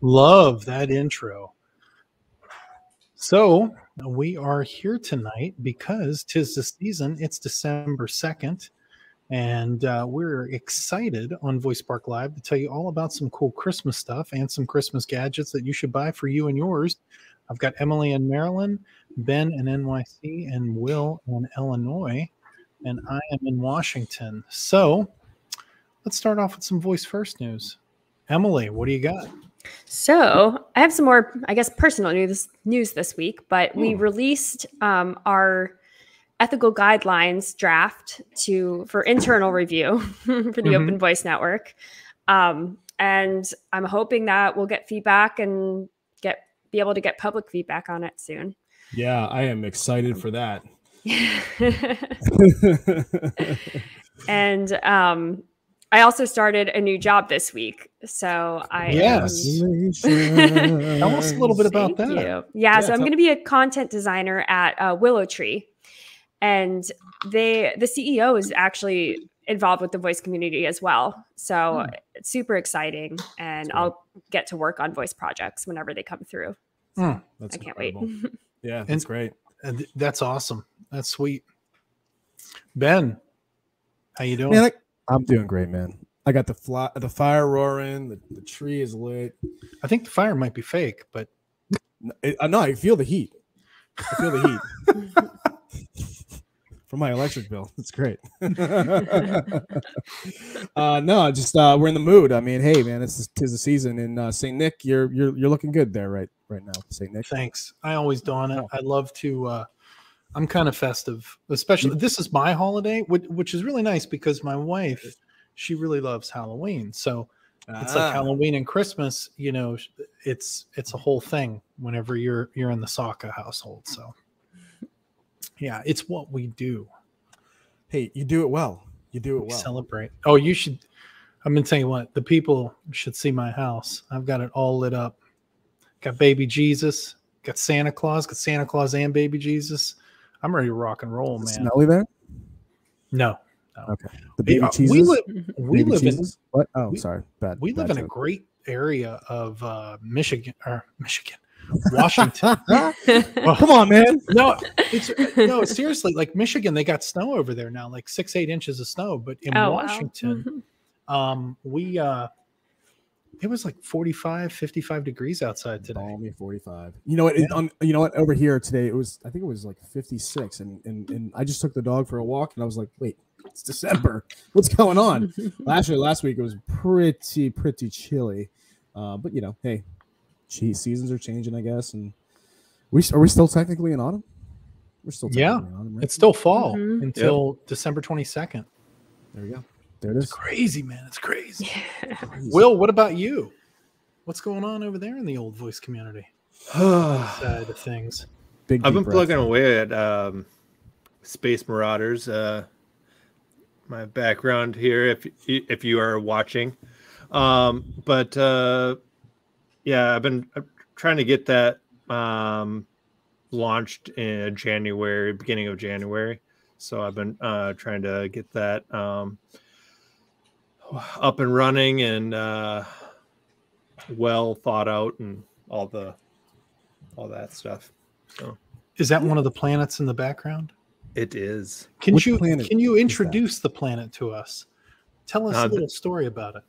Love that intro. So we are here tonight because 'tis the season. It's December 2nd, and we're excited on Voice Spark Live to tell you all about some cool Christmas stuff and some Christmas gadgets that you should buy for you and yours. I've got Emily in Maryland, Ben in NYC, and Will in Illinois, and I am in Washington. So let's start off with some Voice First news. Emily, what do you got? So I have some more, I guess, personal news this week, but we released our ethical guidelines draft for internal review for the Open Voice Network. And I'm hoping that we'll get feedback and be able to get public feedback on it soon. Yeah, I am excited for that. And I also started a new job this week. So Tell us a little bit about that. So I'm going to be a content designer at Willow Tree. And the CEO is actually involved with the voice community as well. So it's super exciting. And I'll get to work on voice projects whenever they come through. So I can't wait. Yeah, that's great. That's awesome. That's sweet. Ben, how you doing? Man, I'm doing great, man. I got the fire roaring. The tree is lit. I think the fire might be fake, but no, I feel the heat. I feel the heat from my electric bill. It's great. No, just we're in the mood. I mean, hey, man, tis the season, and Saint Nick, you're looking good there, right now, Saint Nick. Thanks. I always don it. I love to. I'm kind of festive, especially this is my holiday, which is really nice because my wife, she really loves Halloween. So it's like Halloween and Christmas, it's a whole thing whenever you're in the Saka household. So yeah, it's what we do. Hey, you do it well. You do it well. Celebrate. Oh, you should. I'm going to tell you what, the people should see my house. I've got it all lit up. Got baby Jesus, got Santa Claus and baby Jesus. I'm ready to rock and roll, man. Smelly there? No. Okay. The baby cheeses? We live in what? Oh, sorry. Bad. We live in a great area of Michigan, Washington. Well, come on, man. No, seriously, like Michigan, they got snow over there now, like 6-8 inches of snow. But in Washington, it was like 45, 55 degrees outside today. Only 45. You know what? You know what? Over here today, I think it was like 56, and I just took the dog for a walk, and I was like, wait, it's December. What's going on? Last week it was pretty chilly, but hey, seasons are changing, I guess, and are we still technically in autumn? We're still technically in autumn, right? It's still fall until December 22nd. There you go. There it is. It's crazy, man. It's crazy. Will, what about you? What's going on over there in the old voice community? Side of things. I've been plugging away at Space Marauders. My background here, if you are watching, but I've been trying to get that launched in beginning of January. So I've been trying to get that up and running and well thought out and all that stuff. So is that one of the planets in the background? It is. Can you introduce the planet to us? Tell us a little story about it.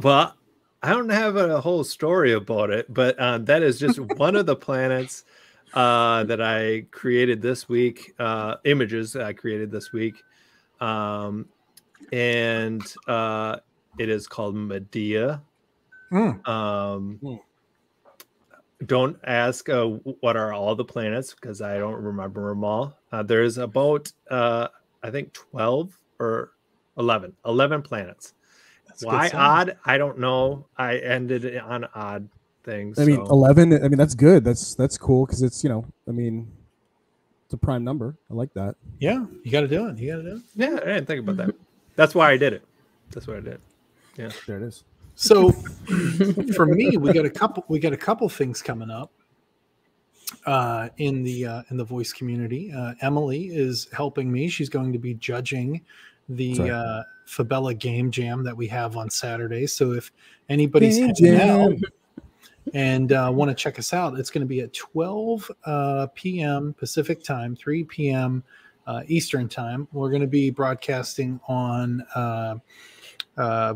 Well, I don't have a whole story about it, but that is just one of the planets that I created this week. Images that I created this week. And it is called Medea. Don't ask what are all the planets because I don't remember them all. There's about I think 12 or 11 planets. Why odd? I don't know. I ended it on odd things. I mean, 11. I mean, that's good. That's cool because it's it's a prime number. I like that. Yeah, you got to do it. Yeah, I didn't think about that. That's why I did it. That's what I did. Yeah, there it is. So for me, we got a couple things coming up in the voice community. Emily is helping me. She's going to be judging the Fabella Game Jam that we have on Saturday. So if anybody's and want to check us out, it's going to be at 12 p.m. Pacific time, 3 p.m. Eastern time. We're going to be broadcasting on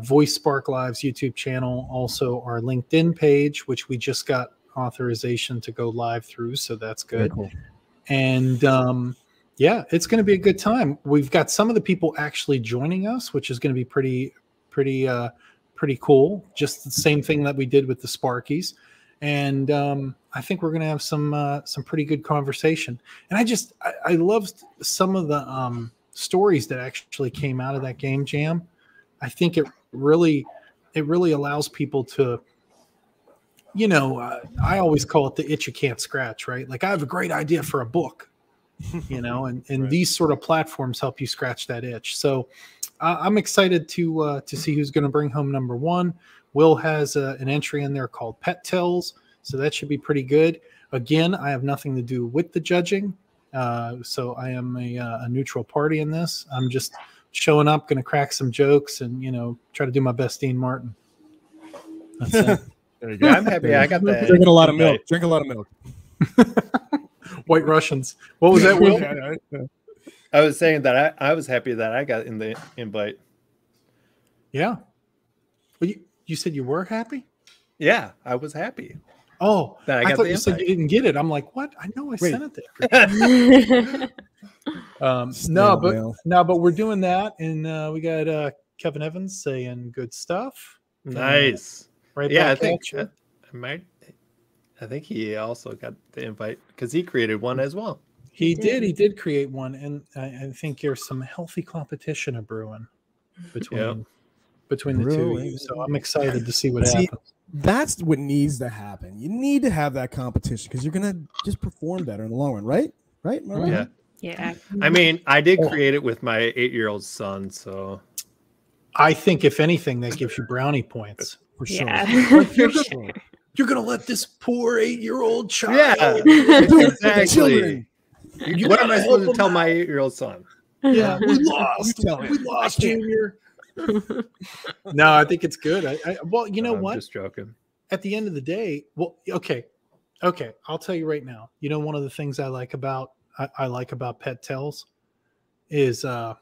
Voice Spark Live's YouTube channel, also our LinkedIn page, which we just got authorization to go live through, so that's good. Very cool. And yeah, it's going to be a good time. We've got some of the people actually joining us, which is going to be pretty cool. Just the same thing that we did with the Sparkies. And I think we're going to have some pretty good conversation. And I loved some of the stories that actually came out of that game jam. I think it really allows people to, I always call it the itch you can't scratch, right? Like, I have a great idea for a book, and Right. these sort of platforms help you scratch that itch. So I'm excited to see who's going to bring home number one. Will has an entry in there called Pet Tales, so that should be pretty good. Again, I have nothing to do with the judging, so I am a neutral party in this. I'm just showing up, going to crack some jokes, and try to do my best, Dean Martin. That's it. There you go. Yeah, I'm happy. I got that. Drinking a lot of milk. Drink a lot of milk. White Russians. What was that, Will? I was saying that I was happy that I got in the invite. Yeah. Well, you said you were happy? Yeah, I was happy. Oh, That I I got thought the you said invite. you didn't get it. I'm like, what? I know I Wait. sent it there. Snail No, mail. but we're doing that, and we got Kevin Evans saying good stuff. Nice. Right Yeah, I back think at you. I think he also got the invite because he created one as well. He did create one, and I think there's some healthy competition a brewing between the two of you. So I'm excited to see what happens. That's what needs to happen. You need to have that competition because you're gonna just perform better in the long run, right? Right? Am I right? Yeah. Yeah. I mean, I did create it with my 8-year-old son, so I think if anything, that gives you brownie points. For sure. Yeah. For sure. You're gonna let this poor 8-year-old child. yeah, exactly. Children. What am I gotta supposed help to him tell out. my 8-year-old son? Yeah, we lost. You tell him. We lost, I can't. Junior. No, I think it's good. Well, you know No, I'm what? just joking. At the end of the day, well, okay. I'll tell you right now. One of the things I like about Pet Tales is I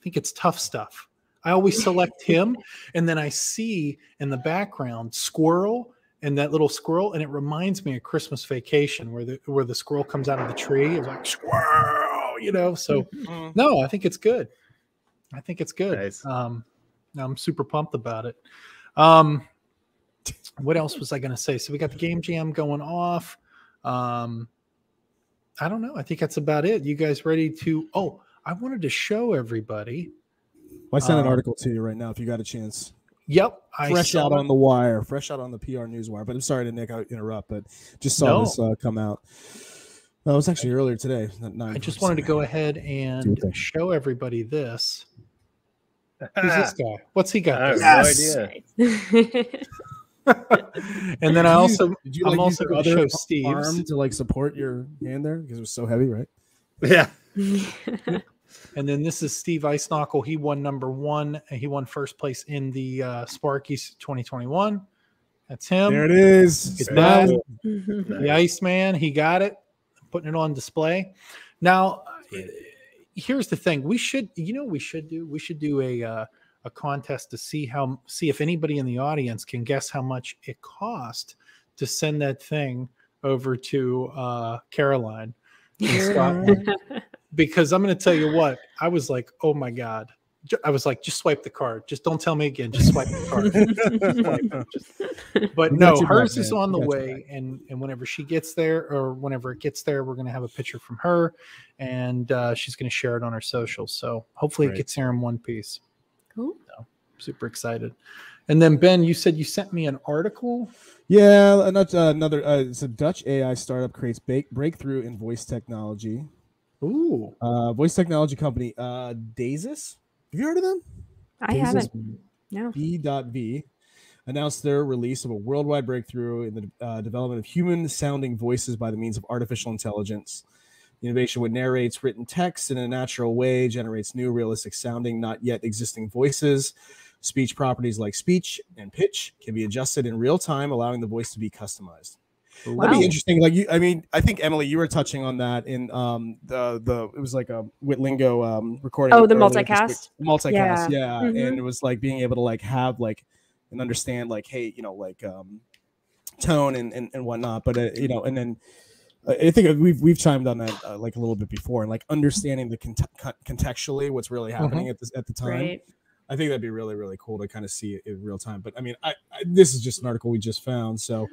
think it's Tough Stuff. I always select him, and then I see in the background Squirrel and that little squirrel, and it reminds me of Christmas Vacation, where the squirrel comes out of the tree. It's like squirrel, So no, I think it's good. Nice. I'm super pumped about it. What else was I going to say? So we got the game jam going off. I don't know. I think that's about it. You guys ready to? Oh, I wanted to show everybody. Well, I sent an article to you right now if you got a chance. Yep. Fresh out on the wire, fresh out on the PR news wire. But I'm sorry to Nick, I interrupt, but just saw this come out. It was actually earlier today. I just wanted to go ahead and show everybody this. Who's this guy? What's he got? I have no idea. And then I'm also use going to your show other Steve's. arm to like support your hand there because it was so heavy, right? Yeah. And then this is Steve Eisenachel. He won number one. He won first place in the Sparkies 2021. That's him. There it is. Get that. Nice. The Iceman. He got it. Putting it on display. Now, here's the thing. We should do a contest to see if anybody in the audience can guess how much it cost to send that thing over to Caroline in Scotland. Because I'm going to tell you what, I was like, oh my God. I was like, just swipe the card. Just don't tell me again. Just swipe the card. But no, hers is on the way. And whenever she gets there, or whenever it gets there, we're going to have a picture from her, and she's going to share it on her socials. So hopefully it gets here in one piece. Cool. So, super excited. And then Ben, you said you sent me an article. Yeah, another. It's a Dutch AI startup creates breakthrough in voice technology. Ooh, voice technology company Dasis. Have you heard of them? I haven't. No. B.V. announced their release of a worldwide breakthrough in the development of human-sounding voices by the means of artificial intelligence. The innovation would narrates written text in a natural way, generates new, realistic-sounding, not yet existing voices, Speech properties like speech and pitch can be adjusted in real time, allowing the voice to be customized. Wow. That'd be interesting. Like I mean, I think Emily, you were touching on that in the it was like a Witlingo recording. Oh, the earlier this multicast. week. Multicast, yeah. Mhm. And it was like being able to like have like and understand like, hey, you know, like tone and whatnot. But you know, and then I think we've chimed on that like a little bit before, and like understanding the contextually what's really happening at the time. Right. I think that'd be really, really cool to kind of see it in real time. But I mean, I this is just an article we just found, so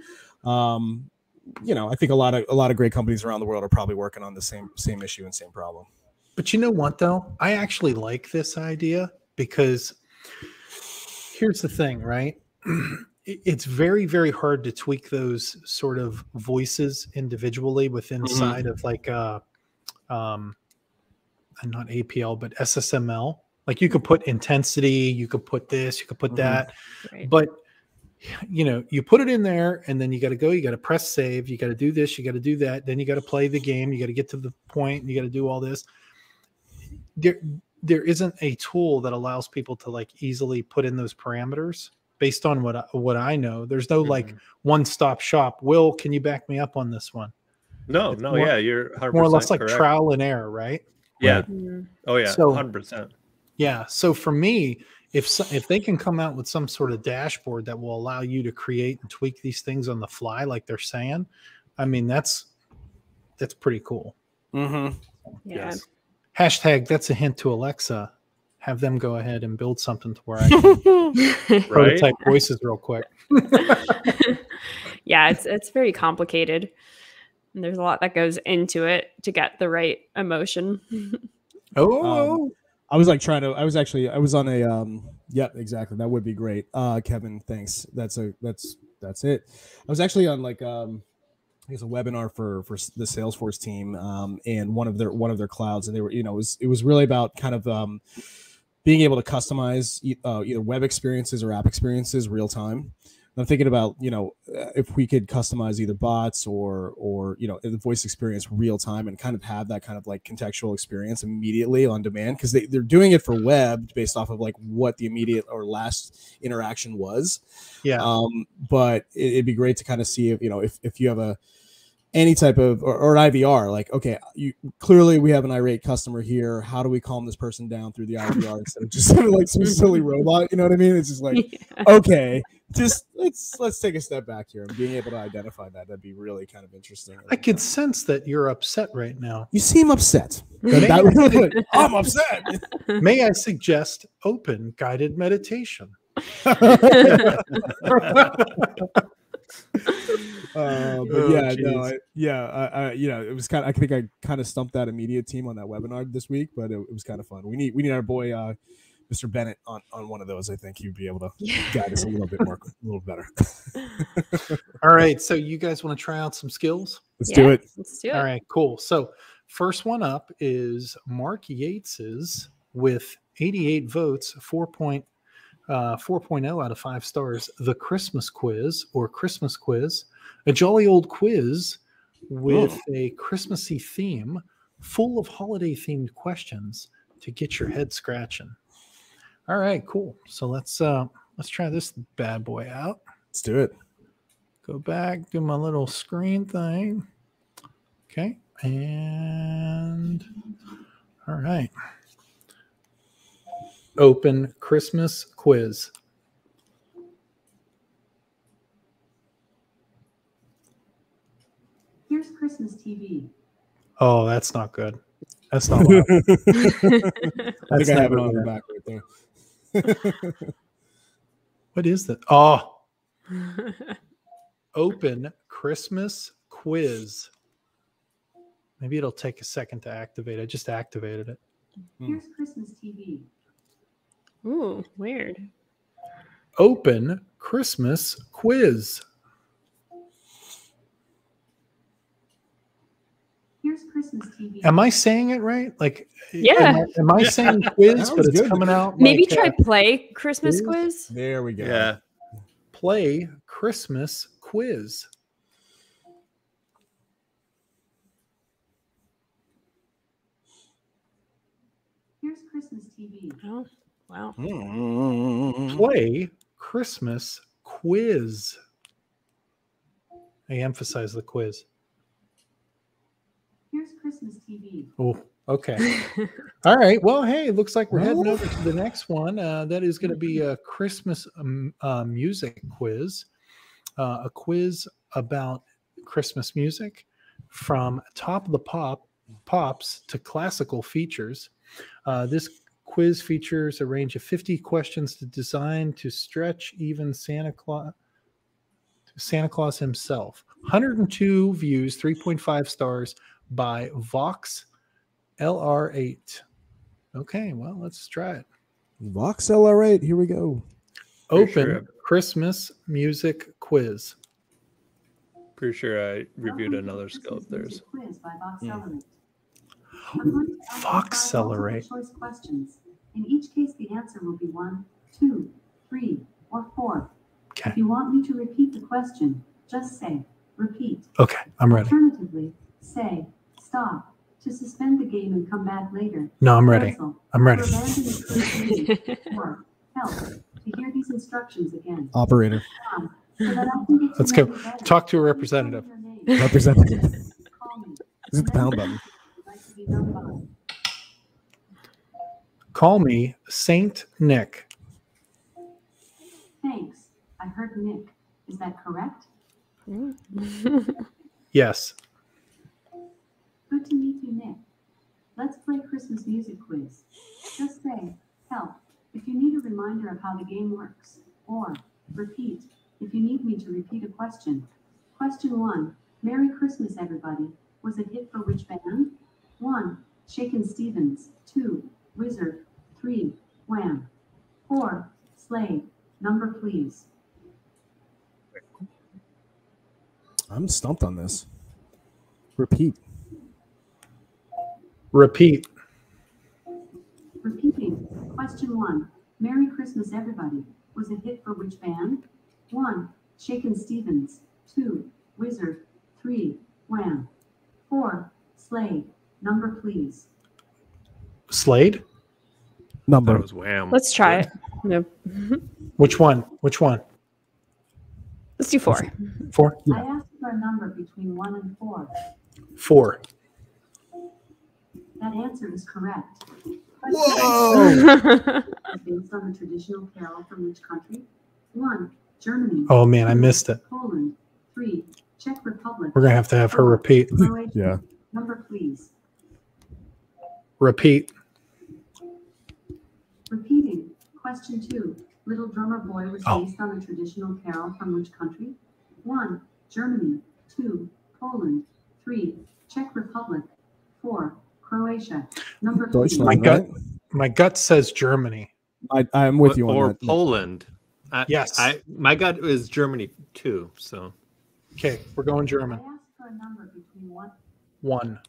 you know, I think a lot of great companies around the world are probably working on the same issue and same problem. But you know what, though? I actually like this idea because here's the thing, right? It's very, very hard to tweak those sort of voices individually within inside of like not APL, but SSML. Like you could put intensity, you could put this, you could put that, Right. but you know, you put it in there and then you got to go, you got to press save, you got to do this, you got to do that. Then you got to play the game. You got to get to the point and you got to do all this. There isn't a tool that allows people to like easily put in those parameters based on what I know. There's no like one-stop shop. Will, can you back me up on this one? No, It's no, more, yeah, you're 100% more or less like correct. trial and error, right? Yeah. Right. Mhm. Oh yeah, So- 100%. Yeah. So for me, if they can come out with some sort of dashboard that will allow you to create and tweak these things on the fly, like they're saying, I mean, that's pretty cool. Yeah. Yes. Hashtag, that's a hint to Alexa. Have them go ahead and build something to where I can Right? prototype voices real quick. Yeah, it's very complicated. And there's a lot that goes into it to get the right emotion. I was like I was on a yep, exactly. That would be great. Kevin, thanks. That's it. I was actually on like I guess a webinar for the Salesforce team and one of their clouds, and they were, you know, it was really about kind of being able to customize either web experiences or app experiences real time. And I'm thinking about, you know, if we could customize either bots or you know, the voice experience real time and kind of have that kind of like contextual experience immediately on demand, because they're doing it for web based off of like what the immediate or last interaction was. Yeah. But it'd be great to kind of see if, you know, if you have any type of or an IVR, like, okay, clearly we have an irate customer here. How do we calm this person down through the IVR instead of just sort of like some silly robot? You know what I mean? It's just like, okay, just let's take a step back here and being able to identify that'd be really kind of interesting. I could sense that you're upset right now. You seem upset. I'm upset. May I suggest open guided meditation? But yeah, no, you know, it was kind of, I think I kind of stumped that immediate team on that webinar this week, but it was kind of fun. We need our boy Mr. Bennett on one of those. I think he'd be able to guide us a little bit more, a little better. All right, so you guys want to try out some skills? Let's do it. Let's do it. All right, cool. So first one up is Mark Yates's with 88 votes, 4.0 out of 5 stars. The Christmas quiz or Christmas quiz, a jolly old quiz with a Christmassy theme, full of holiday themed questions to get your head scratching. All right, cool. So let's try this bad boy out. Let's do it. Go back, do my little screen thing. Okay, and all right. Open Christmas quiz. Here's Christmas TV. Oh, that's not good. That's not loud. I think That's I have it never on the good. back right there. What is that? Oh, open Christmas quiz. Maybe it'll take a second to activate. I just activated it. Here's Christmas TV. Ooh, weird. Open Christmas quiz. Here's Christmas TV. Am I saying it right? Like, Yeah. Am I saying quiz, That but was it's good. coming out? Maybe like, try play Christmas quiz. There we go. Yeah. play Christmas quiz. Here's Christmas TV. Oh, Wow. Play Christmas quiz. I emphasize the quiz. Here's Christmas TV. Oh, okay. All right. Well, hey, looks like we're heading over to the next one. That is going to be a Christmas music quiz. A quiz about Christmas music from top of the pops to classical features. This quiz features a range of 50 questions designed to stretch even Santa Claus himself. 102 views, 3.5 stars by Vox LR8. Okay, well, let's try it. Vox LR8, here we go. Open Christmas music quiz. Pretty sure I reviewed Welcome to another the skill of Christmas theirs. music quiz by Vox Accelerate. I'm going to ask you Vox five multiple Accelerate. choice questions. In each case, the answer will be 1, 2, 3, or 4. Okay. If you want me to repeat the question, just say, repeat. Okay, I'm ready. Alternatively, say, stop, to suspend the game and come back later. No, I'm ready. Cancel, I'm ready. to abandon the quiz meeting, or help, to hear these instructions again. Operator. So that I can get to Let's know go. you better, Talk to a please representative. tell me your name. Representative. Call me. Is it the pound button? I'd like to be known by. Call me Saint Nick. Thanks. I heard Nick. Is that correct? Yes. Good to meet you, Nick. Let's play Christmas music quiz. Just say, help, if you need a reminder of how the game works. Or, repeat, if you need me to repeat a question. Question 1. Merry Christmas, everybody. Was a hit for which band? 1. Shakin' Stevens. 2. Wizard. 3. Wham. 4. Slade. Number, please. I'm stumped on this. Repeat. Repeat. Repeating. Question 1. Merry Christmas, everybody. Was a hit for which band? 1. Shakin' Stevens. 2. Wizard. 3. Wham. 4. Slade. Number, please. Slade? That Number. was Wham. Let's try it. Nope. Which one? Which one? Let's do 4. 4? I asked for a number between 1 and 4. 4. That answer is correct. Whoa! Based on the traditional carol from which country? 1. Germany. Oh, man, I missed it. Poland. 3. Czech Republic. We're going to have her repeat. Croatia. Yeah. Number, please. Repeat. Repeating. Question 2. Little Drummer Boy was Oh. based on a traditional carol from which country? 1. Germany. 2. Poland. 3. Czech Republic. 4. Croatia. Number, please. Deutschland. My gut says Germany. I'm with you on or that. Poland. Yes. My gut is Germany too. So Okay, we're going I German. asked for a number between 1. 1.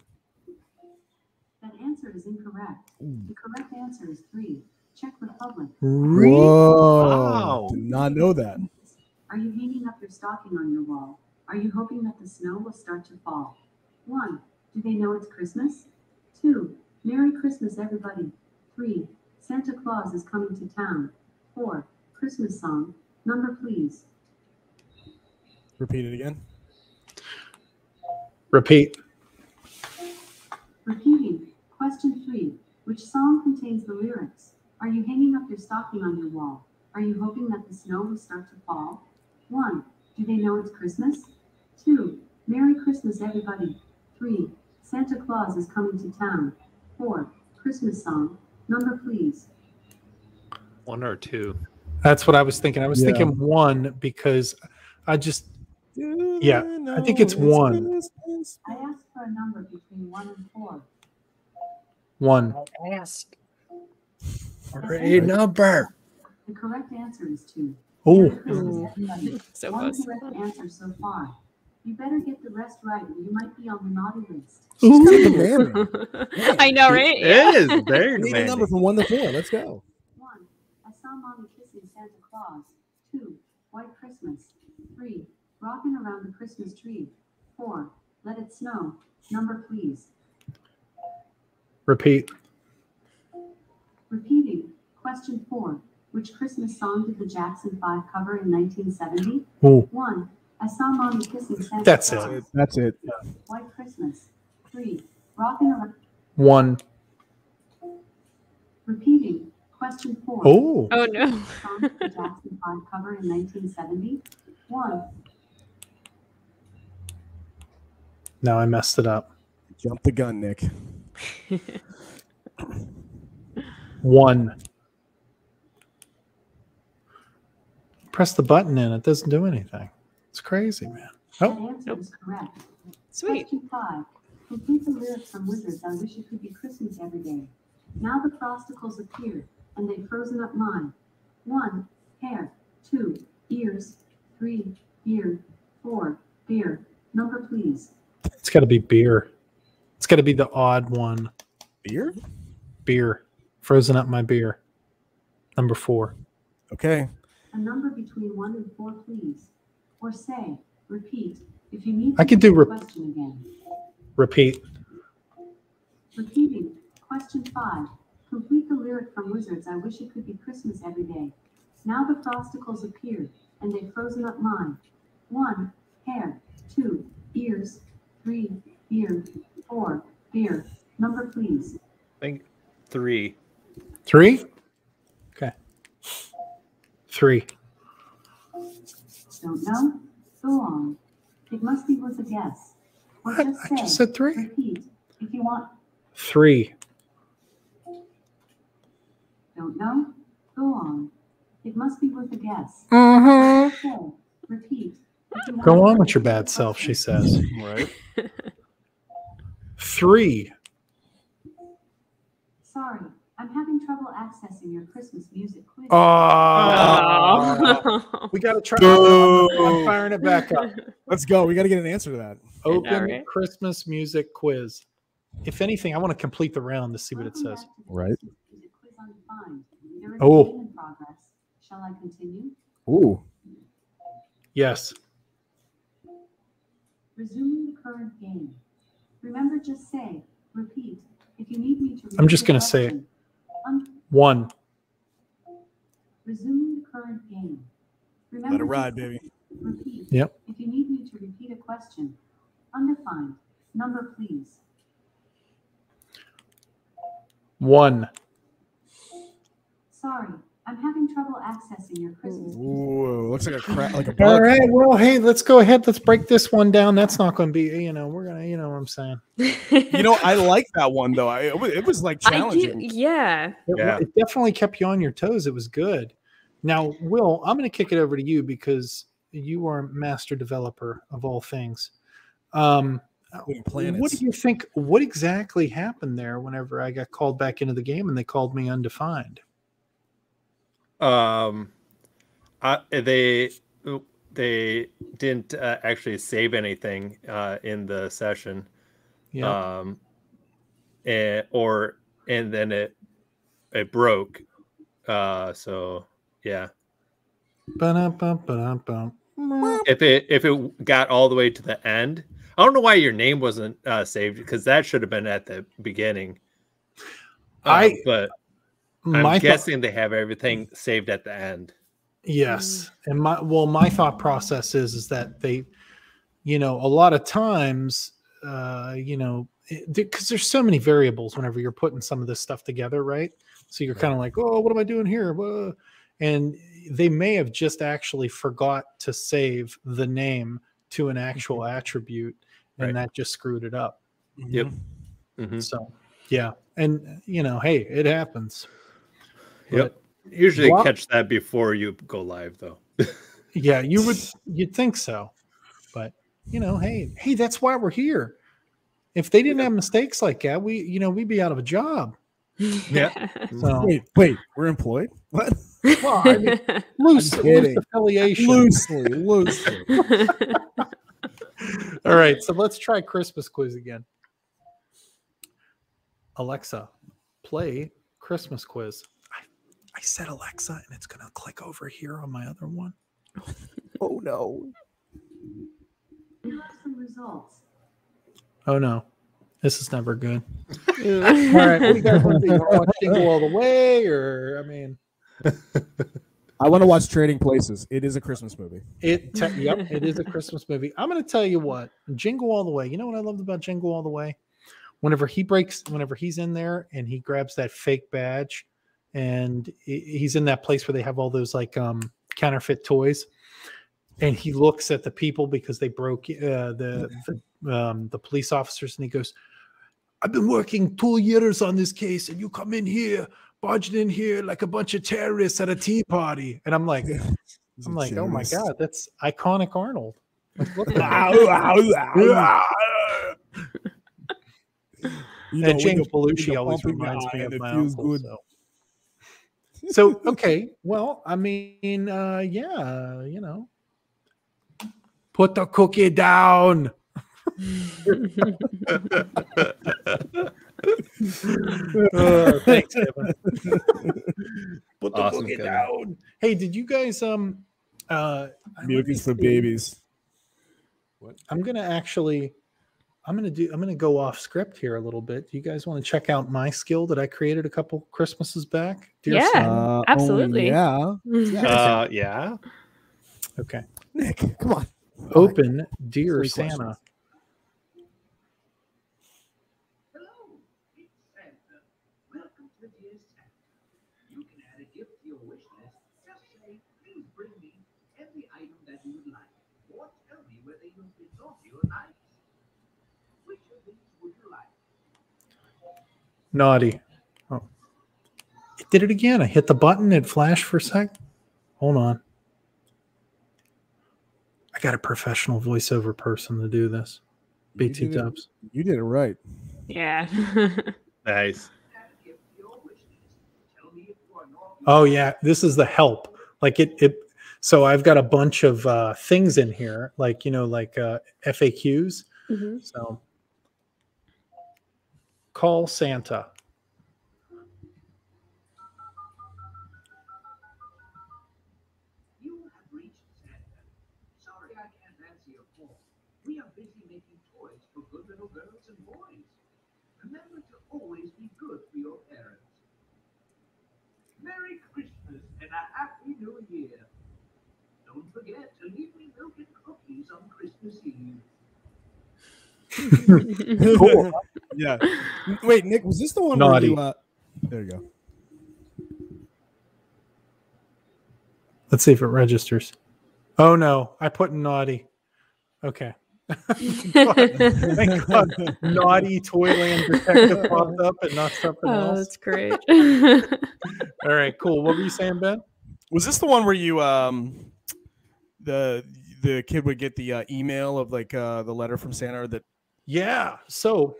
That answer is incorrect. The correct answer is 3. Czech Republic. Whoa! Wow. Did not know that. Are you hanging up your stocking on your wall? Are you hoping that the snow will start to fall? 1. Do they know it's Christmas? 2. Merry Christmas, everybody. 3. Santa Claus is coming to town. 4. Christmas song. Number, please. Repeat it again. Repeat. Repeating. Question 3. Which song contains the lyrics? Are you hanging up your stocking on your wall? Are you hoping that the snow will start to fall? 1. Do they know it's Christmas? 2. Merry Christmas, everybody. 3. Santa Claus is coming to town. 4. Christmas song. Number, please. 1 or 2. That's what I was thinking. I was Yeah. thinking 1 because I just, yeah, I think it's 1. I asked for a number between 1 and 4. 1. Ask for a number. The correct answer is 2. Oh, Merry Christmas, everybody. So One close. correct answer so far. You better get the rest right or you might be on the naughty list. I know, right? It is very We need a demanding. number from 1 to 4. Let's go. 1. I saw Mommy kissing Santa Claus. 2. White Christmas. 3. Rocking around the Christmas tree. 4. Let it snow. Number, please. repeat. Repeating. Question 4. Which Christmas song did the Jackson 5 cover in 1970? Ooh. 1. I Saw Mommy Kissing Santa That's Claus. it. That's it. White Christmas. 3. Rockin' Around. 1. Repeating. Question 4. Oh. Oh no. Which song did the Jackson 5 cover in 1970? 1. Now I messed it up. Jump the gun, Nick. 1. Press the button and it doesn't do anything. It's crazy, man. That Oh, answer is correct. Sweet. Question 5. Complete the lyrics from Wizards. I wish it could be Christmas every day. Now the frosticles appeared, and they've frozen up mine. 1. Hair. 2. Ears. 3. Beard. 4. Beer. Number, please. it's got to be beer. It's got to be the odd one. Beer? Beer. Frozen up my beer. Number 4. Okay. A number between 1 and 4, please. Or say, repeat, if you need I to could do repeat the question again. Repeat. Repeating. Question 5. Complete the lyric from Wizards. I wish it could be Christmas every day. Now the frosticles appeared, and they've frozen up mine. 1. Hair. 2. Ears. 3. Beard. 4. Beer. Number, please. I think 3. 3? Okay. 3. Don't know? Go on. It must be worth a guess. Or What? just I say, just said 3. repeat, if you want. 3. Don't know? Go on. It must be worth a guess. Mm-hmm. Say, repeat. if you Go want. on with your bad self, she says. Right. 3. Sorry, I'm having trouble accessing your Christmas music quiz. Oh. We got to try. Boo. I'm firing it back up. Let's go. We got to get an answer to that. Open right? Christmas music quiz. If anything, I want to complete the round to see what it Welcome says. back to the Right. Christmas Music Quiz Undefined. There is Oh. a game in progress. Shall I continue? Ooh. Yes. Resuming the current game. Remember, just say, repeat. If you need me to repeat I'm just the gonna say it. question. 1. Resuming the current game. Remember, Let it ride, just baby. say, repeat. Yep. If you need me to repeat a question. Undefined. Number, please. 1. Sorry, I'm having trouble accessing your Christmas music. Ooh. Looks like a like a All bug. right. Well, hey, let's go ahead. Let's break this one down. That's not going to be, we're going to, you know what I'm saying. You know, I like that one though. It was like I do, challenging. yeah. Yeah. It definitely kept you on your toes. It was good. Now, Will, I'm going to kick it over to you because you are master developer of all things. Including planets. What do you think? What exactly happened there whenever I got called back into the game and they called me undefined? They didn't actually save anything in the session. Yeah. And then it broke. So yeah. Ba-dum-bum. If it got all the way to the end, I don't know why your name wasn't saved, because that should have been at the beginning. But I'm guessing they have everything saved at the end. Yes. And my thought process is that they, a lot of times, because there's so many variables whenever you're putting some of this stuff together, right? So you're kind of like, oh, what am I doing here? And they may have just actually forgot to save the name to an actual attribute, and that just screwed it up. Yep. Mm-hmm. So, yeah. And, hey, it happens. Yep. Usually catch that before you go live, though. Yeah, you'd think so. But, hey, that's why we're here. If they didn't have mistakes like that, we'd be out of a job. Yeah. So, Wait, we're employed? What? well, I mean, loose affiliation. Loosely. All right, so let's try Christmas quiz again. Alexa, play Christmas quiz. I said Alexa, and it's going to click over here on my other one. Oh, no. Here are some results. Oh, no. This is never good. All right, what do you guys want to do? You want to watch Jingle All the Way, or, I want to watch Trading Places. It is a Christmas movie. Yep, it is a Christmas movie. I'm going to tell you what, Jingle All the Way. You know what I loved about Jingle All the Way? Whenever he's in there and he grabs that fake badge, and he's in that place where they have all those like counterfeit toys, and he looks at the people because they broke the police officers, and he goes, "I've been working 2 years on this case, and you come in here, barging in here like a bunch of terrorists at a tea party." And I'm like, oh my God, that's iconic Arnold. And James Belushi always reminds me of my uncle. So okay, well, I mean, yeah, you know, put the cookie down. Thanks, Kevin. Put the cookie down. Hey, did you guys Movies for babies. What? I'm gonna go off script here a little bit. Do you guys want to check out my skill that I created a couple Christmases back? Dear absolutely. Yeah. Okay. Nick, come on. Open Dear Santa. Hello, it's Santa. Welcome to Dear Santa. You can add a gift to your wish list. Just say, please bring me every item that you would like. Or tell me whether you've been naughty or nice. Which of these would you like? Naughty. Oh. It did it again. I hit the button. It flashed for a sec. Hold on. I got a professional voiceover person to do this. BT Dubs. You did it right. Yeah. Nice. Oh yeah, this is the help. Like it. So I've got a bunch of things in here, like FAQs. Mm-hmm. So call Santa. You have reached Santa. Sorry I can't answer your call. We are busy making toys for good little girls and boys. Remember to always be good for your parents. Merry Christmas and a Happy New Year. Don't forget to leave me milk and cookies on Christmas Eve. Cool. Yeah. Wait, Nick, was this the one Naughty. where you there you go. Let's see if it registers. Oh no, I put naughty. Okay. Thank God. Naughty Toyland Detective popped up and not something else. That's great. All right, cool. What were you saying, Ben? Was this the one where you the kid would get the email of like the letter from Santa that? Yeah. So,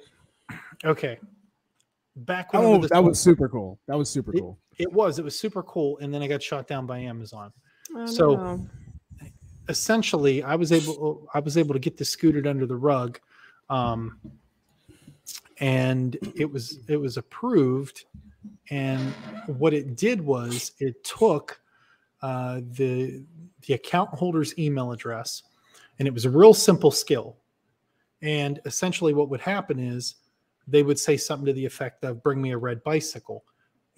okay. Back when that was super cool. That was super cool. It was super cool, and then it got shot down by Amazon. Oh, So no. essentially, I was able to get this scooted under the rug, and it was approved. And what it did was it took the account holder's email address, and it was a real simple skill. And essentially, what would happen is they would say something to the effect of "Bring me a red bicycle,"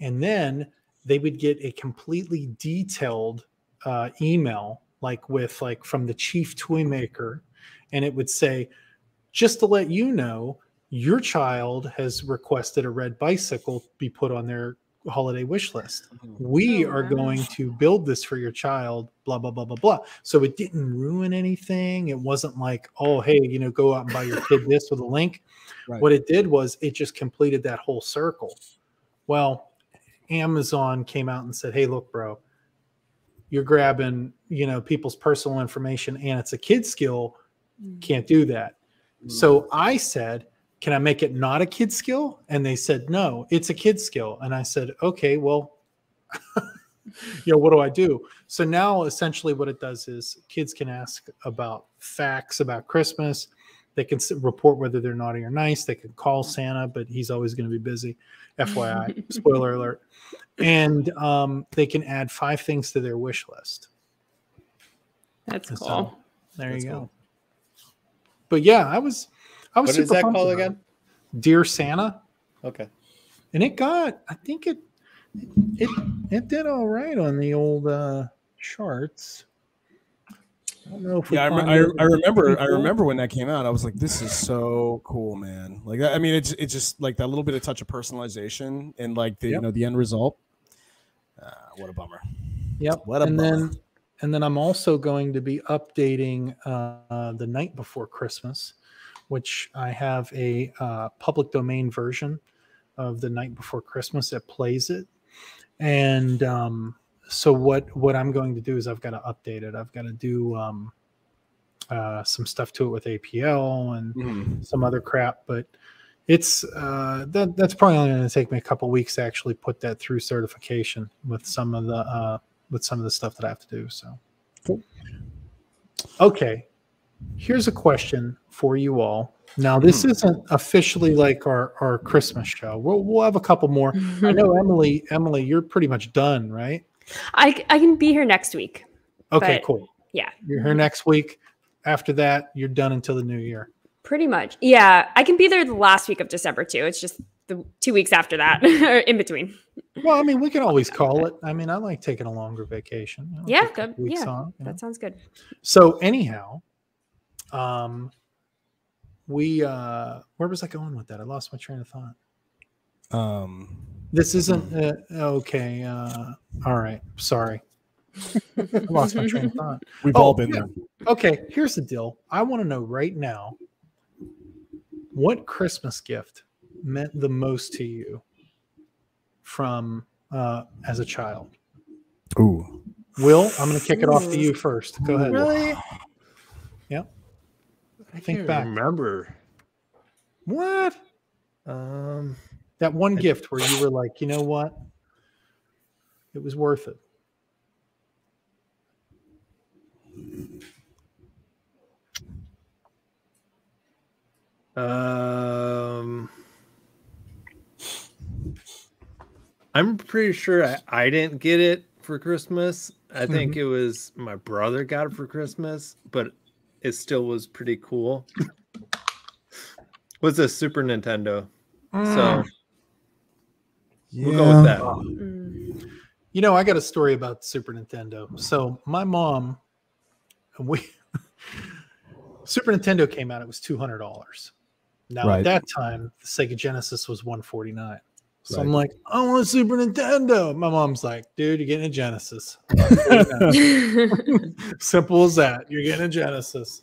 and then they would get a completely detailed email, like from the chief toy maker, and it would say, "Just to let you know, your child has requested a red bicycle be put on their holiday wish list. We are going to build this for your child, blah, blah, blah, blah, blah." So it didn't ruin anything. It wasn't like, oh, hey, go out and buy your kid this with a link. Right. What it did was it just completed that whole circle. Well, Amazon came out and said, hey, look, bro, you're grabbing, people's personal information and it's a kid skill. Can't do that. So I said, can I make it not a kid skill? And they said, no, it's a kid skill. And I said, okay, well, what do I do? So now essentially what it does is kids can ask about facts about Christmas. They can report whether they're naughty or nice. They can call Santa, but he's always going to be busy. FYI, spoiler alert. And they can add 5 things to their wish list. That's cool. So, there you go. Cool. But yeah, I was what super is that pumped called about again? Dear Santa. Okay. And it got, I think it it did all right on the old charts. I don't know if Yeah, I remember when that came out. I was like, "This is so cool, man!" Like, I mean, it's just like that little bit of touch of personalization and like the the end result. What a bummer. Yep. What a bummer. And then I'm also going to be updating the night before Christmas, which I have a public domain version of the night before Christmas that plays it. And so what I'm going to do is I've got to update it. I've got to do some stuff to it with APL and some other crap, but it's that's probably only going to take me a couple weeks to actually put that through certification with some of the stuff that I have to do. So, cool. Okay, here's a question for you all. Now, this isn't officially like our Christmas show. We'll have a couple more. I know Emily, you're pretty much done, right? I can be here next week. Okay, cool. Yeah, you're here next week. After that, you're done until the new year. Pretty much. Yeah, I can be there the last week of December too. It's just the 2 weeks after that, or in between. Well, I mean, we can always call it. I mean, I like taking a longer vacation. Yeah, good. Yeah, that sounds good. So anyhow, we where was I going with that? I lost my train of thought. This isn't okay. All right, sorry. I lost my train of thought. We've all been there. Okay, here's the deal. I want to know right now what Christmas gift meant the most to you from as a child. Ooh. Will, I'm going to kick it off to you first. Go ahead. Really? Yeah. I Think can't back. remember. What? That one gift where you were like, you know what? It was worth it. I'm pretty sure I didn't get it for Christmas. I think it was my brother got it for Christmas, but it still was pretty cool. Was a Super Nintendo. So we'll go with that. You know, I got a story about Super Nintendo. So my mom, Super Nintendo came out, it was $200. Now at that time, the Sega Genesis was $149. So I'm like, I want a Super Nintendo. My mom's like, dude, you're getting a Genesis. Simple as that. You're getting a Genesis.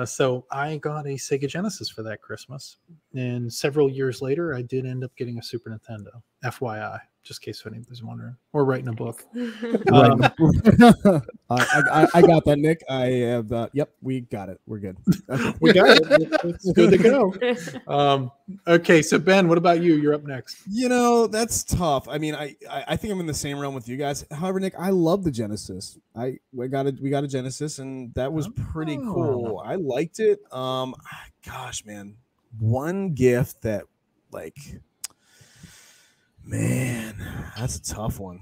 So I got a Sega Genesis for that Christmas. And several years later, I did end up getting a Super Nintendo. FYI, just in case anybody's wondering. Or writing a book. I got that, Nick. I have, yep, we got it. We're good. We got it. It's good to go. Okay, so Ben, what about you? You're up next. You know, that's tough. I mean, I think I'm in the same realm with you guys. However, Nick, I love the Genesis. We got a Genesis, and that was pretty cool. I liked it. Gosh, man, one gift that, like, man, that's a tough one.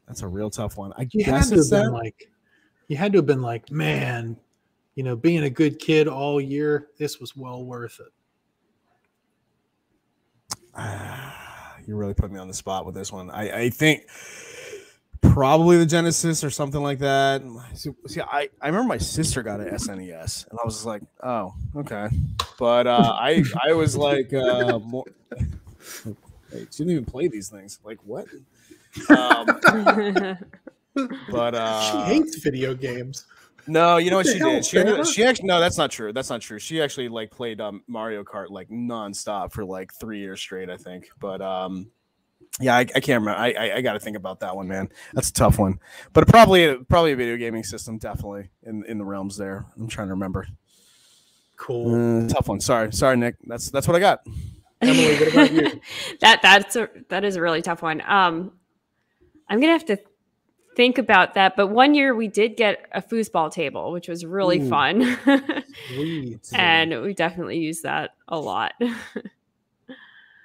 That's a real tough one. You had to have been like, man, you know, being a good kid all year, this was well worth it. You really put me on the spot with this one. I think probably the Genesis or something like that. See, I remember my sister got an SNES, and I was just like, oh, okay. But I was like, more, hey, she didn't even play these things. Like, what? But she hates video games. No, you know what she did? She actually no, that's not true. That's not true. She actually like played Mario Kart like nonstop for like 3 years straight, I think. But yeah, I can't remember. I got to think about that one, man. That's a tough one. But probably a video gaming system, definitely in the realms there. I'm trying to remember. Cool. Tough one. Sorry, Nick. That's what I got. Emily, what about you? that is a really tough one. I'm gonna have to think about that. But one year we did get a foosball table, which was really fun. Sweet. And we definitely used that a lot.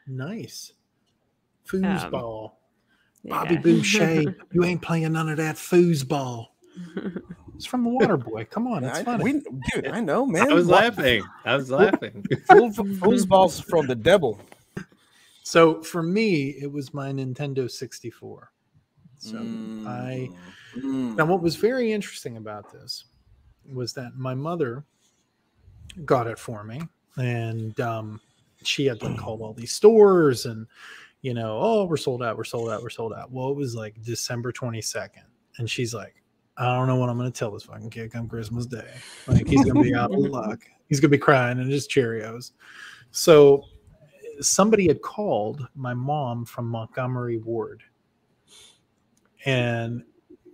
Nice. Foosball. Bobby Yeah. Boucher, you ain't playing none of that foosball. It's from the Water Boy. Come on, it's funny. Dude, I know, man. I was laughing. Foosball's from the devil. So for me, it was my Nintendo 64. So now what was very interesting about this was that my mother got it for me, and she had like called all these stores and, you know, oh, we're sold out. Well, it was like December 22nd. And she's like, I don't know what I'm going to tell this fucking kid come Christmas Day. Like, he's going to be out of luck. He's going to be crying and just Cheerios. So somebody had called my mom from Montgomery Ward. And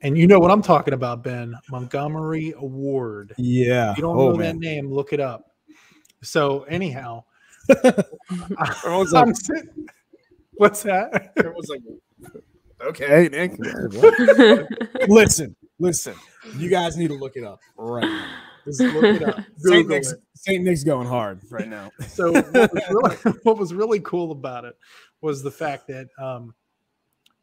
you know what I'm talking about, Ben. Montgomery Ward. Yeah. If you don't know that name, look it up. So anyhow, Everyone's like, what's that? Everyone's like, okay, Nick. Listen. You guys need to look it up right now. Just look it up. St. Nick's going hard right now. So what was really cool about it was the fact that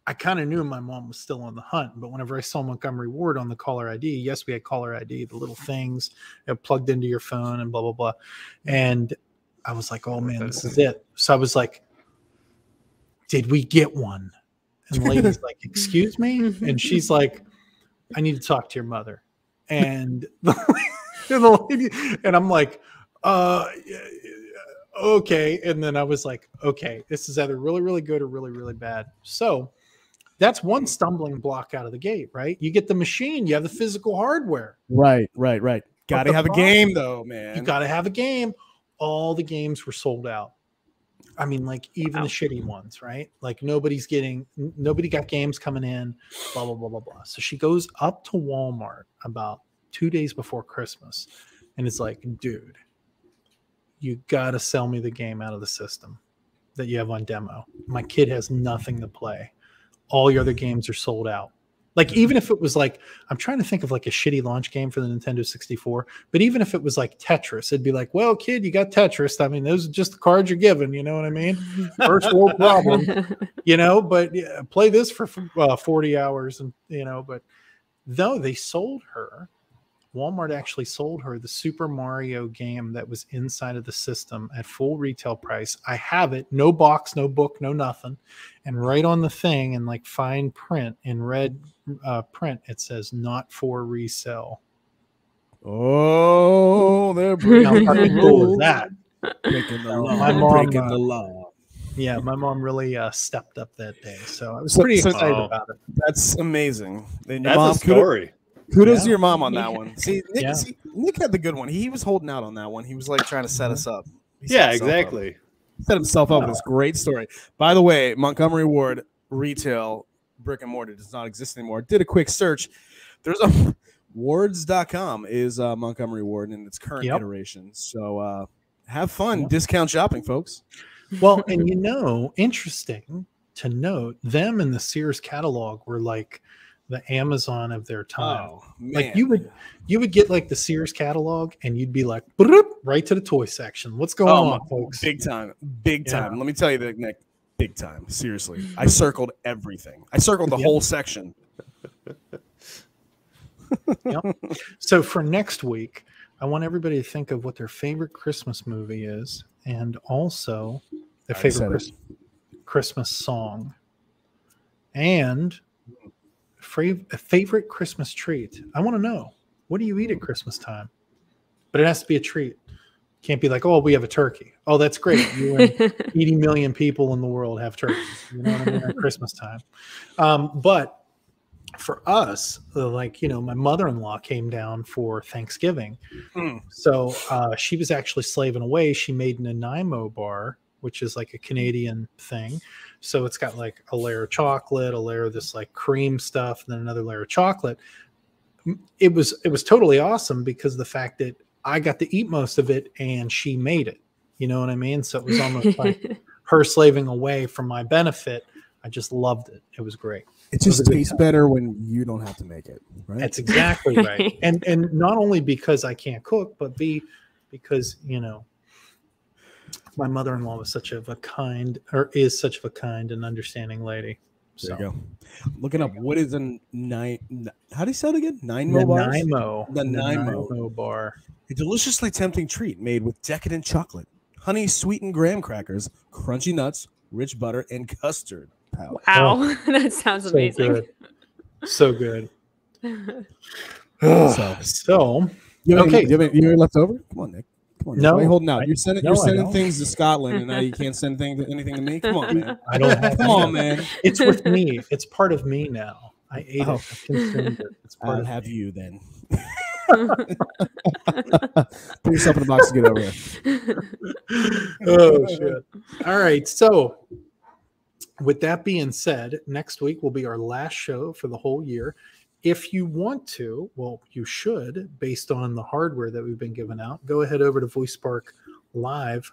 I kind of knew my mom was still on the hunt, but whenever I saw Montgomery Ward on the caller ID, yes, we had caller ID, the little things that plugged into your phone and blah, blah, blah. And I was like, oh man, this is it. So I was like, did we get one? And the lady's like, excuse me? And she's like, I need to talk to your mother. And the lady, and I'm like, okay. And then I was like, okay, this is either really, really good or really, really bad. So that's one stumbling block out of the gate, right? You get the machine, you have the physical hardware. Right. Got to have a game, though, man. You got to have a game. All the games were sold out. I mean, like even the shitty ones, right? Like nobody got games coming in, blah, blah, blah, blah, blah. So she goes up to Walmart about 2 days before Christmas and it's like, dude, you got to sell me the game out of the system that you have on demo. My kid has nothing to play. All your other games are sold out. Like, even if it was like, I'm trying to think of like a shitty launch game for the Nintendo 64, but even if it was like Tetris, it'd be like, well, kid, you got Tetris. I mean, those are just the cards you're given, you know what I mean? First world problem, you know, but yeah, play this for 40 hours and, you know, but though they sold her, Walmart actually sold her the Super Mario game that was inside of the system at full retail price. I have it, no box, no book, no nothing. And right on the thing in like fine print, in red print, it says not for resale. Oh, they're breaking how cool is that? Breaking the law. My mom, breaking the law. Yeah, my mom really stepped up that day. So I was pretty excited about it. That's amazing. And That's a story. Kudos to your mom on that one. See, Nick had the good one. He was holding out on that one. He was like trying to set us up. Yeah, exactly. Set himself up with this great story. By the way, Montgomery Ward retail brick and mortar does not exist anymore. Did a quick search. There's a wards.com is Montgomery Ward in its current iteration. So have fun. Discount shopping, folks. Well, and you know, interesting to note, them and the Sears catalog were like the Amazon of their time. Oh, man. Like you would get like the Sears catalog and you'd be like right to the toy section. What's going on, folks? Big time. Let me tell you that, Nick, big time. Seriously. I circled everything. I circled the whole section. So for next week, I want everybody to think of what their favorite Christmas movie is and also their favorite Christmas song. And a favorite Christmas treat. I want to know, what do you eat at Christmas time? But it has to be a treat. Can't be like, oh, we have a turkey. Oh, that's great. You and 80 million people in the world have turkeys. You know what I mean? At Christmas time. But for us, like, you know, my mother-in-law came down for Thanksgiving. So she was actually slaving away. She made an Nanaimo bar, which is like a Canadian thing. So it's got like a layer of chocolate, a layer of this like cream stuff, and then another layer of chocolate. It was totally awesome because the fact that I got to eat most of it and she made it. You know what I mean? So it was almost like her slaving away for my benefit. I just loved it. It was great. It just tastes better when you don't have to make it, right? That's exactly right. And not only because I can't cook, but because, you know, my mother-in-law was is such of a kind and understanding lady. There you go. Looking up what is a how do you say it again? Nanaimo bar. A deliciously tempting treat made with decadent chocolate, honey sweetened graham crackers, crunchy nuts, rich butter, and custard powder. Wow, that sounds So amazing. good. So good. So- So, You have Okay. any, you have any left over? Come on, Nick. Come on, Nick. No. Why are you holding out? You're sending No, I you're sending don't. things to Scotland, and now you can't send anything to me. Come on, man. I don't have Come on, man. It's with me. It's part of me now. I ate Oh. it. I consumed it. It's part I'll of have me. you then. Put yourself in the box to get over here. Oh shit. All right. So with that being said, next week will be our last show for the whole year. If you want to, well, you should, based on the hardware that we've been giving out, go ahead over to VoiceSpark Live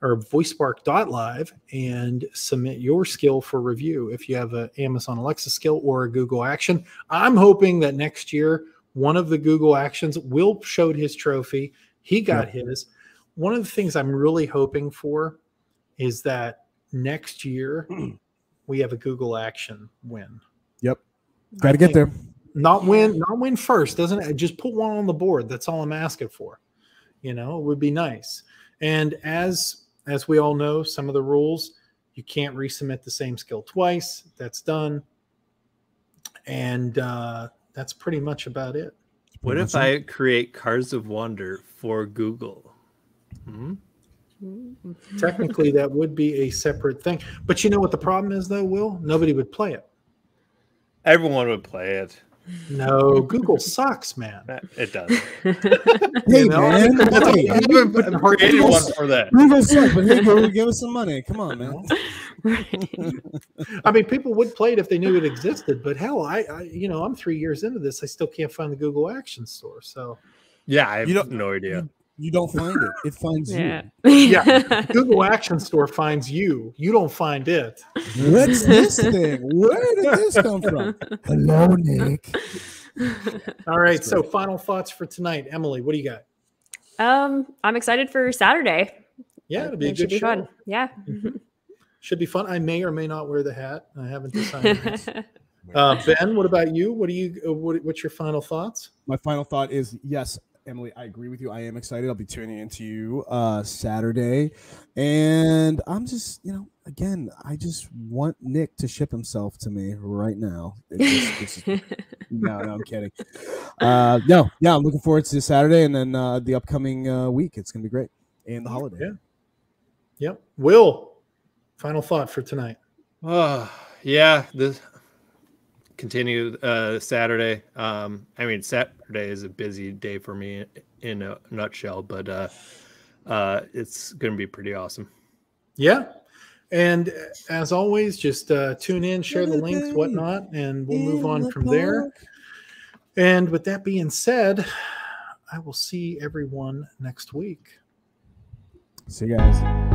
or voicespark.live and submit your skill for review. If you have an Amazon Alexa skill or a Google action, I'm hoping that next year, one of the Google actions, Will showed his trophy. He got his. One of the things I'm really hoping for is that next year we have a Google action win. Yep. Got to get there. Not win first, doesn't it? Just put one on the board. That's all I'm asking for. You know, it would be nice. And as we all know, some of the rules, you can't resubmit the same skill twice. That's done. And that's pretty much about it. What if I create Cars of Wonder for Google? Hmm? Technically, that would be a separate thing. But you know what the problem is, though, Will? Nobody would play it. Everyone would play it. No, Google sucks, man. It does. Hey, You know? man. I haven't created one for that. Google sucks, but hey, Google, give us some money. Come on, man. I mean, people would play it if they knew it existed. But hell, I I'm 3 years into this. I still can't find the Google Action Store. So Yeah, I You have don't- no idea. You don't find it. It finds Yeah. yeah, Google Action Store finds you. You don't find it. you. What's this thing? Where did this come from? Hello, Nick. All right. So final thoughts for tonight. Emily, what do you got? I'm excited for Saturday. Yeah, it'll be a It should good be show. fun. Yeah. Should be fun. I may or may not wear the hat. I haven't decided. Ben, what about you? What's your final thoughts? My final thought is yes, Emily, I agree with you. I am excited. I'll be tuning into you Saturday. And I'm just, again, I just want Nick to ship himself to me right now. No, I'm kidding. I'm looking forward to Saturday and then the upcoming week. It's going to be great. And the holiday. Yeah. Yep. Will, final thought for tonight. Oh, yeah. This continue Saturday. Saturday is a busy day for me in a nutshell, but it's going to be pretty awesome. Yeah. And as always, just tune in, share the links, whatnot, and we'll move on from there. And with that being said, I will see everyone next week. See you guys.